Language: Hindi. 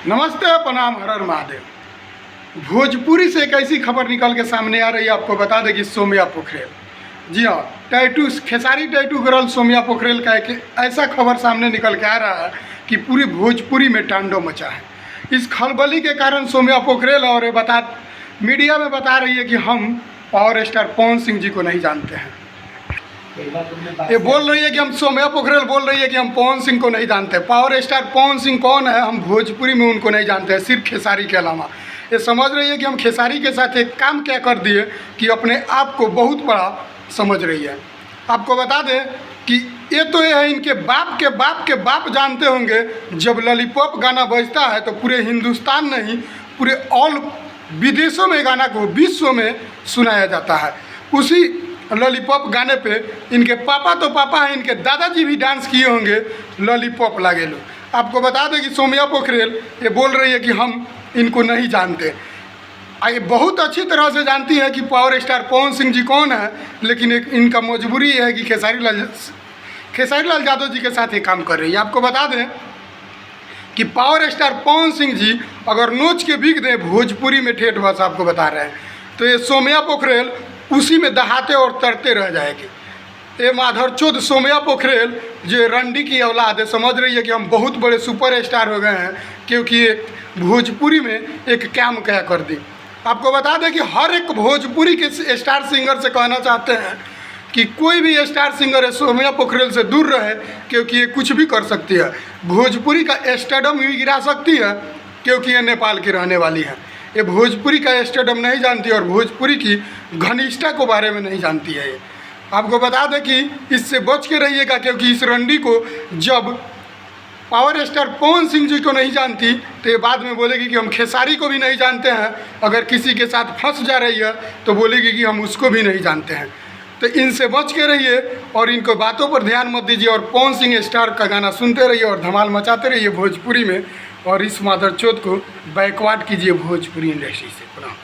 नमस्ते, प्रणाम, हर हर महादेव। भोजपुरी से एक ऐसी खबर निकल के सामने आ रही है, आपको बता दें कि सोम्या पोखरेल, जी हाँ, tattoo Khesari tattoo girl Somya Pokharel का एक ऐसा खबर सामने निकल के आ रहा है कि पूरी भोजपुरी में तांडव मचा है। इस खलबली के कारण सोम्या पोखरेल और मीडिया में बता रही है कि हम पावर स्टार पवन सिंह जी को नहीं जानते हैं। ये बोल रही है कि हम सोम्या पोखरेल बोल रही है कि हम पवन सिंह को नहीं जानते। पावर स्टार पवन सिंह कौन है, हम भोजपुरी में उनको नहीं जानते हैं, सिर्फ खेसारी के अलावा। ये समझ रही है कि हम खेसारी के साथ एक काम क्या कर दिए कि अपने आप को बहुत बड़ा समझ रही है। आपको बता दें कि ये तो ये है, इनके बाप के बाप जानते होंगे। जब लॉलीपॉप गाना बजता है तो पूरे हिंदुस्तान नहीं, पूरे ऑल विदेशों में गाना को विश्व में सुनाया जाता है। उसी लॉलीपॉप गाने पे इनके पापा तो पापा हैं, इनके दादाजी भी डांस किए होंगे लॉलीपॉप लागे लो। आपको बता दें कि सोम्या पोखरेल ये बोल रही है कि हम इनको नहीं जानते। ये बहुत अच्छी तरह से जानती है कि पावर स्टार पवन सिंह जी कौन है, लेकिन एक इनका मजबूरी है कि खेसारी लाल यादव जी के साथ ये काम कर रही है। आपको बता दें कि पावर स्टार पवन सिंह जी अगर नोच के बिक दें भोजपुरी में ठेठ भाषा आपको बता रहे हैं, तो ये सोम्या पोखरेल उसी में दहाते और तरते रह जाएगी। ये माधरचोद सोम्या पोखरेल जो रंडी की औलाद है, समझ रही है कि हम बहुत बड़े सुपर स्टार हो गए हैं क्योंकि एक भोजपुरी में एक काम क्या कर दी। आपको बता दें कि हर एक भोजपुरी के स्टार सिंगर से कहना चाहते हैं कि कोई भी स्टार सिंगर है सोम्या पोखरेल से दूर रहे, क्योंकि ये कुछ भी कर सकती है। भोजपुरी का स्टेडियम भी गिरा सकती है क्योंकि ये नेपाल की रहने वाली है। ये भोजपुरी का स्टेडियम नहीं जानती और भोजपुरी की घनिष्ठता को बारे में नहीं जानती है। ये आपको बता दें कि इससे बच के रहिएगा, क्योंकि इस रंडी को जब पावर स्टार पवन सिंह जी को नहीं जानती तो ये बाद में बोलेगी कि हम खेसारी को भी नहीं जानते हैं। अगर किसी के साथ फंस जा रही है तो बोलेगी कि हम उसको भी नहीं जानते हैं। तो इनसे बच के रहिए और इनको बातों पर ध्यान मत दीजिए और पवन सिंह स्टार का गाना सुनते रहिए और धमाल मचाते रहिए भोजपुरी में, और इस मादरचोद को बैकवर्ड कीजिए भोजपुरी इंडस्ट्री से।